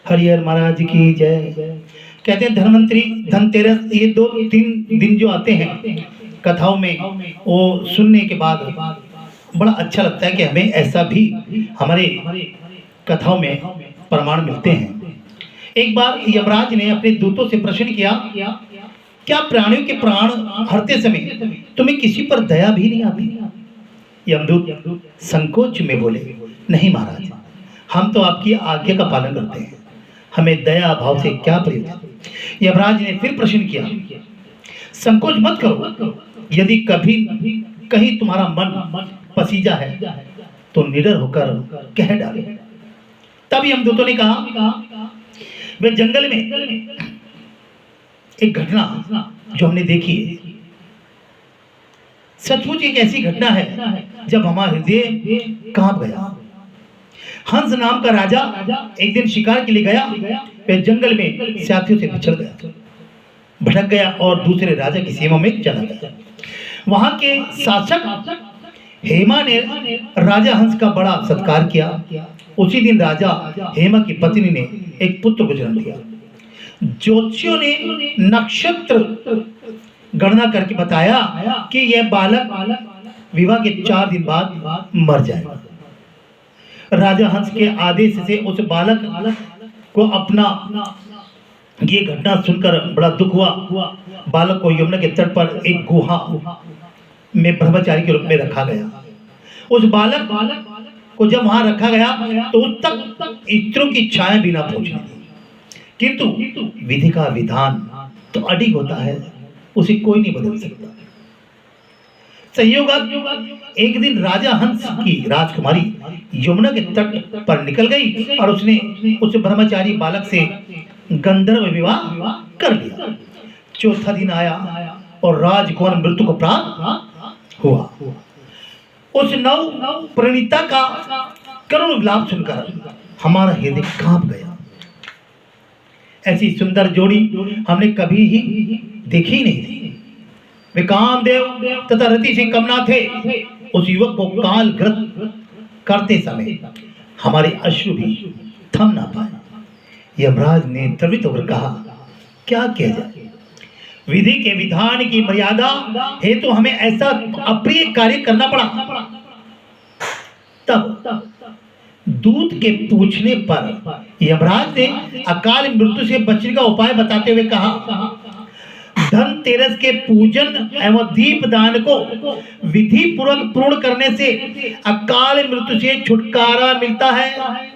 हरिहर महाराज की जय। कहते हैं धन्वंतरी धनतेरस ये 2-3 दिन जो आते हैं कथाओं में, वो सुनने के बाद बड़ा अच्छा लगता है कि हमें ऐसा भी हमारे कथाओं में प्रमाण मिलते हैं। एक बार यमराज ने अपने दूतों से प्रश्न किया, क्या प्राणियों के प्राण हरते समय तुम्हें किसी पर दया भी नहीं आती? यमदूत संकोच में बोले, नहीं महाराज, हम तो आपकी आज्ञा का पालन करते हैं, हमें दया भाव से क्या प्रयोजन। यमराज ने फिर प्रश्न किया, संकोच मत करो, यदि कभी कहीं तुम्हारा मन पसीजा है तो निडर होकर कह डालो। तब यमदूतों ने कहा, वे जंगल में एक घटना जो हमने देखी है, सचमुच एक ऐसी घटना है जब हमारा हृदय कांप गया। हंस नाम का राजा एक दिन शिकार के लिए गया, वह जंगल में साथियों से बिछड़ गया, भटक गया और दूसरे राजा की सीमा में चला गया। वहां के शासक हेमा ने राजा हंस का बड़ा सत्कार किया। उसी दिन राजा हेमा की पत्नी ने एक पुत्र को जन्म दिया। ज्योतिषियों ने नक्षत्र गणना करके बताया कि यह बालक विवाह के 4 दिन बाद मर जाएगा। राजा हंस के आदेश से उस बालक को अपना ये घटना सुनकर बड़ा दुख हुआ। बालक को यमुना के तट पर एक गुहा में ब्रह्मचारी के रूप में रखा गया। उस बालक को जब वहां रखा गया तो उस तक स्त्रियों की छाया भी ना पहुंची, किंतु विधि का विधान तो अडिग होता है, उसे कोई नहीं बदल सकता। संयोग एक दिन राजा हंस की राजकुमारी यमुना के तट पर निकल गई और उसने उस ब्रह्मचारी बालक से गंधर्व विवाह कर लिया। चौथा दिन आया और राजकुमार मृत्यु को प्राप्त हुआ। उस नव प्रणीता का करुण विलाप सुनकर हमारा हृदय कांप गया। ऐसी सुंदर जोड़ी हमने कभी ही देखी नहीं थी। वे कामदेव तथा रति से कम ना थे। उस युवक को कालग्रस्त करते समय हमारे अश्रु भी थम ना पाए। यमराज ने द्रवित होकर कहा, क्या किया जाए? विधि के विधान की मर्यादा हेतु तो हमें ऐसा अप्रिय कार्य करना पड़ा। तब दूत के पूछने पर यमराज ने अकाल मृत्यु से बचने का उपाय बताते हुए कहा, धनतेरस के पूजन एवं दीपदान को विधि पूर्वक पूर्ण करने से अकाल मृत्यु से छुटकारा मिलता है।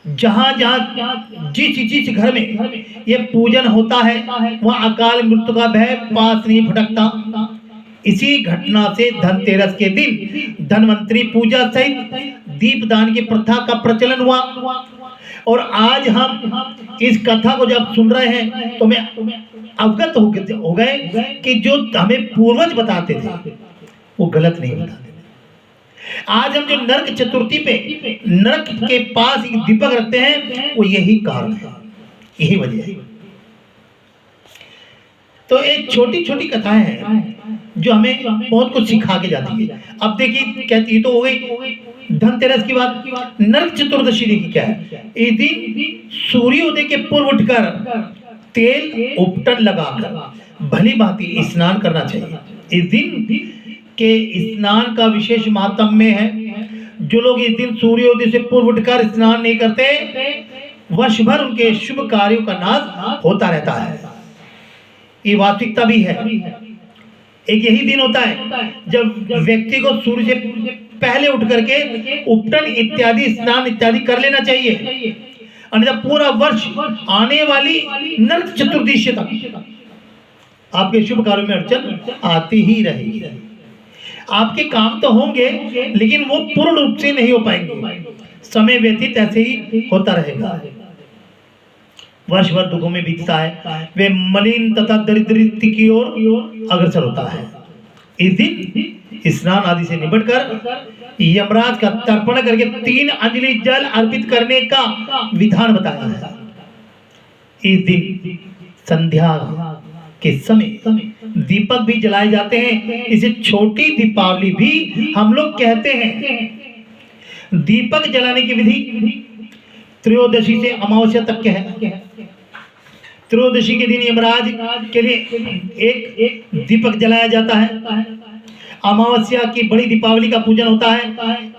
जहां जहां जिस घर में यह पूजन होता है वहां अकाल मृत्यु का भय पास नहीं भटकता। इसी घटना से धनतेरस के दिन धनवंतरी पूजा सहित दीपदान की प्रथा का प्रचलन हुआ। और आज हम इस कथा को जब सुन रहे हैं तो मैं अवगत हो गए कि जो हमें पूर्वज बताते थे वो गलत नहीं बताते। आज हम जो नरक चतुर्थी पे नरक के पास एक दीपक रखते हैं वो यही कारण है, यही वजह है। तो एक छोटी छोटी कथाएं हैं जो हमें बहुत कुछ सिखा के जाती है। अब देखिए कहती है तो हो गई धनतेरस की बात। नरक चतुर्दशी देखिए क्या है। इस दिन सूर्योदय के पूर्व उठकर तेल उपटन लगाकर भली भांति स्नान करना चाहिए। इस दिन के स्नान का विशेष महात्म्य है। जो लोग इस दिन सूर्योदय से पूर्व उठकर स्नान नहीं करते वर्ष भर उनके शुभ कार्यों का नाश होता रहता है। ये वास्तविकता भी है। एक यही दिन होता है जब व्यक्ति को सूर्य से पहले उठ करके उपटन इत्यादि स्नान इत्यादि कर लेना चाहिए, अन्यथा पूरा वर्ष आने वाली नरक चतुर्दशी तक आपके शुभ कार्यों में अड़चन आती ही रहेगी। आपके काम तो होंगे लेकिन वो पूर्ण रूप से नहीं हो पाएंगे। समय व्यतीत ऐसे ही होता रहेगा। वर्ष भर दुखों में बीतता है, वे मलिन तथा दरिद्र की ओर अग्रसर होता है। इस दिन स्नान आदि से निपटकर यमराज का तर्पण करके 3 अंजलि जल अर्पित करने का विधान बताया है। इस दिन संध्या के समय दीपक भी जलाए जाते हैं। इसे छोटी दीपावली भी हम लोग कहते हैं। दीपक जलाने की विधि त्रयोदशी से अमावस्या तक के है। त्रयोदशी के दिन यमराज के लिए एक दीपक जलाया जाता है। अमावस्या की बड़ी दीपावली का पूजन होता है।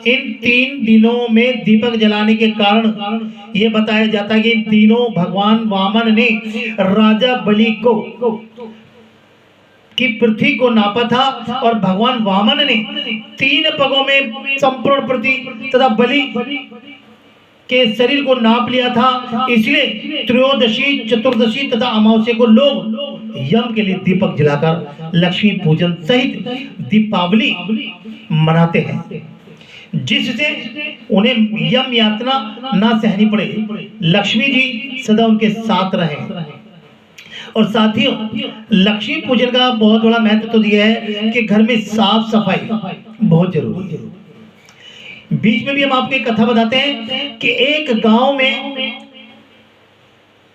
इन 3 दिनों में दीपक जलाने के कारण ये बताया जाता है कि इन तीनों भगवान वामन ने राजा बलि को की पृथ्वी को नापा था और भगवान वामन ने 3 पगों में संपूर्ण पृथ्वी तथा बलि के शरीर को नाप लिया था। इसलिए त्रयोदशी, चतुर्दशी तथा अमावस्या को लोग यम के लिए दीपक जलाकर लक्ष्मी पूजन सहित दीपावली मनाते हैं, जिससे उन्हें यम यातना ना सहनी पड़े। लक्ष्मी जी सदा उनके साथ रहे। और साथियों, लक्ष्मी पूजन का बहुत बड़ा महत्व तो यह है कि घर में साफ सफाई बहुत जरूरी है। बीच में भी हम आपको एक कथा बताते हैं कि एक गांव में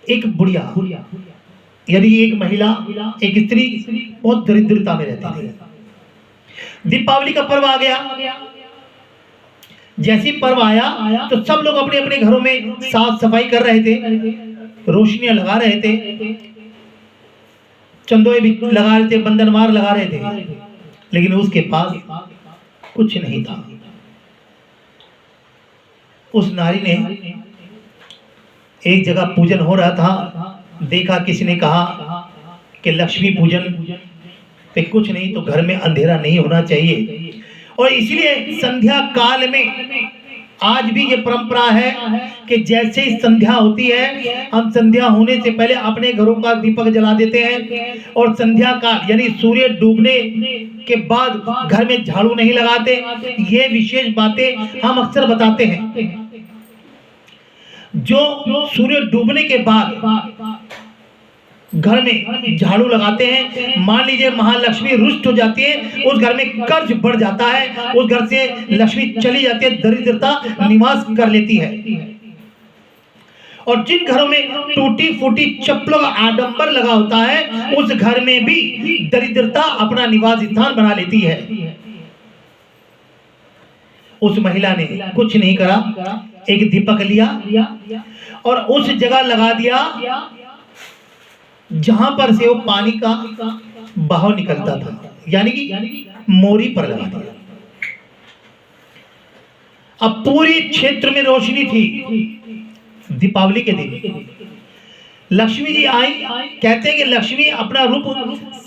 एक बुढ़िया, यानी एक महिला, एक स्त्री बहुत दरिद्रता में रहती थी। दीपावली का पर्व आ गया। जैसे पर्व आया तो सब लोग अपने अपने घरों में साफ सफाई कर रहे थे, रोशनियां लगा रहे थे, चंदोए भी लगा रहे थे, बंधनवार लगा रहे थे, लेकिन उसके पास कुछ नहीं था। उस नारी ने एक जगह पूजन हो रहा था, देखा, किसी ने कहा कि लक्ष्मी पूजन पे कुछ नहीं तो घर में अंधेरा नहीं होना चाहिए, और इसलिए संध्या काल में आज भी ये परंपरा है कि जैसे ही संध्या होती है, हम संध्या होने से पहले अपने घरों का दीपक जला देते हैं, और संध्या काल यानी सूर्य डूबने के बाद घर में झाड़ू नहीं लगाते। ये विशेष बातें हम अक्सर बताते हैं। जो सूर्य डूबने के बाद घर में झाड़ू लगाते हैं, मान लीजिए महालक्ष्मी रुष्ट हो जाती है, उस घर में कर्ज बढ़ जाता है, उस घर से लक्ष्मी चली जाती है, दरिद्रता निवास कर लेती है। और जिन घरों में टूटी फूटी चप्पलों का आडंबर लगा होता है, उस घर में भी दरिद्रता अपना निवास स्थान बना लेती है। उस महिला ने कुछ नहीं करा, एक दीपक लिया और उस जगह लगा दिया जहां पर से वो पानी का बहाव निकलता था, यानी कि मोरी पर लगा दिया। अब पूरे क्षेत्र में रोशनी थी। दीपावली के दिन लक्ष्मी जी आई। कहते हैं कि लक्ष्मी अपना रूप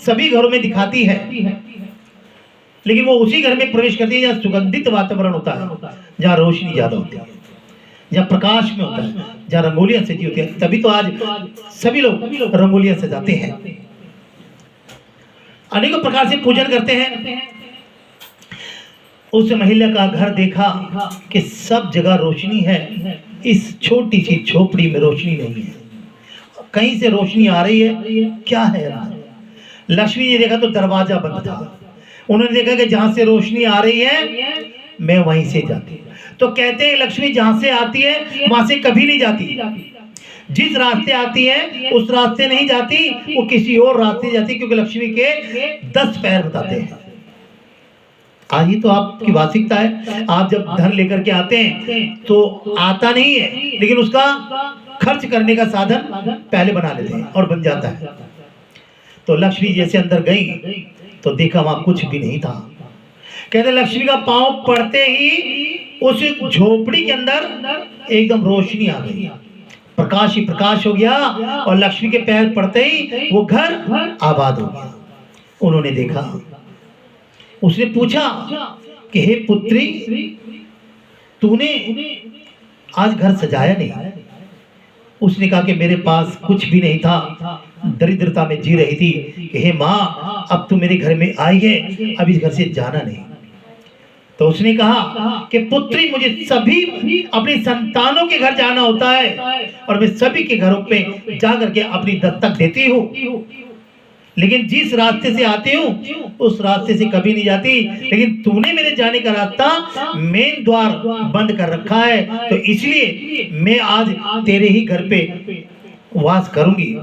सभी घरों में दिखाती है, लेकिन वो उसी घर में प्रवेश करती है जहाँ सुगंधित वातावरण होता है, जहाँ रोशनी ज्यादा होती है, जहाँ प्रकाश में होता है, जहाँ रंगोलियां सजी होती है। तभी तो आज सभी लोग रंगोलियां सजाते हैं, अनेकों प्रकार से पूजन करते हैं। उस महिला का घर देखा कि सब जगह रोशनी है, इस छोटी सी झोपड़ी में रोशनी नहीं है। कहीं से रोशनी आ रही है, क्या है? लक्ष्मी ने देखा तो दरवाजा बंद था। उन्होंने देखा कि जहां से रोशनी आ रही है मैं वहीं से जाती हूँ। तो कहते हैं लक्ष्मी जहां से आती है वहां से कभी नहीं जाती। जिस रास्ते आती है उस रास्ते नहीं जाती, वो किसी और रास्ते जाती, क्योंकि लक्ष्मी के 10 पैर बताते हैं। आज ही तो आपकी वास्तविकता है, आप जब धन लेकर के आते हैं तो आता नहीं है, लेकिन उसका खर्च करने का साधन पहले बना लेते हैं और बन जाता है। तो लक्ष्मी जैसे अंदर गई तो देखा वहां कुछ भी नहीं था। कहते लक्ष्मी का पांव पड़ते ही उस झोपड़ी के अंदर एकदम रोशनी आ गई, प्रकाश ही प्रकाश हो गया, और लक्ष्मी के पैर पड़ते ही वो घर आबाद हो गया। उन्होंने देखा, उसने पूछा कि हे पुत्री, तूने आज घर सजाया नहीं? उसने कहा कि मेरे पास कुछ भी नहीं था, दरिद्रता में जी रही थी। कि हे माँ, अब तू मेरे घर में आई है, अब इस घर से जाना नहीं। तो उसने कहा कि पुत्री, मुझे सभी अपनी संतानों के घर जाना होता है, और मैं सभी के घरों पे जा करके अपनी दस्तक देती हूँ, लेकिन जिस रास्ते से आती हूँ उस रास्ते से कभी नहीं जाती। लेकिन तूने मेरे जाने का रास्ता मेन द्वार बंद कर रखा है, तो इसलिए मैं आज तेरे ही घर पे वास करूंगी।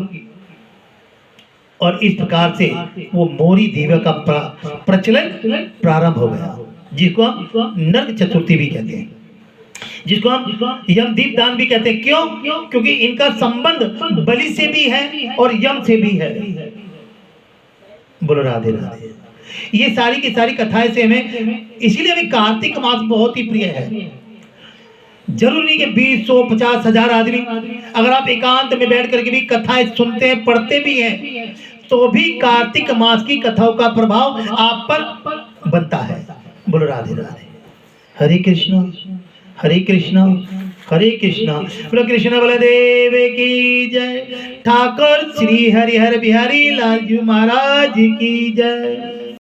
और इस प्रकार से वो मोरी दीवा का प्रचलन प्रारंभ हो गया, जिसको हम नरक चतुर्थी भी कहते हैं। जिसको हम यम दीप दान भी कहते हैं। क्यों? क्योंकि इनका संबंध बलि से भी है और यम से भी है। बोलो राधे राधे। ये सारी की सारी कथाएं से हमें, इसीलिए हमें कार्तिक मास बहुत ही प्रिय है। जरूरी नहीं कि 20, 100, 50, 1000 आदमी, अगर आप एकांत में बैठ करके भी कथाएं सुनते हैं, पढ़ते भी हैं, तो भी कार्तिक मास की कथाओं का प्रभाव आप पर बनता है। बोलो राधे राधे। हरे कृष्णा हरे कृष्णा हरे कृष्णा। बोलो कृष्ण बलदेव की जय। ठाकुर श्री हरिहर बिहारी लाल जी महाराज की जय।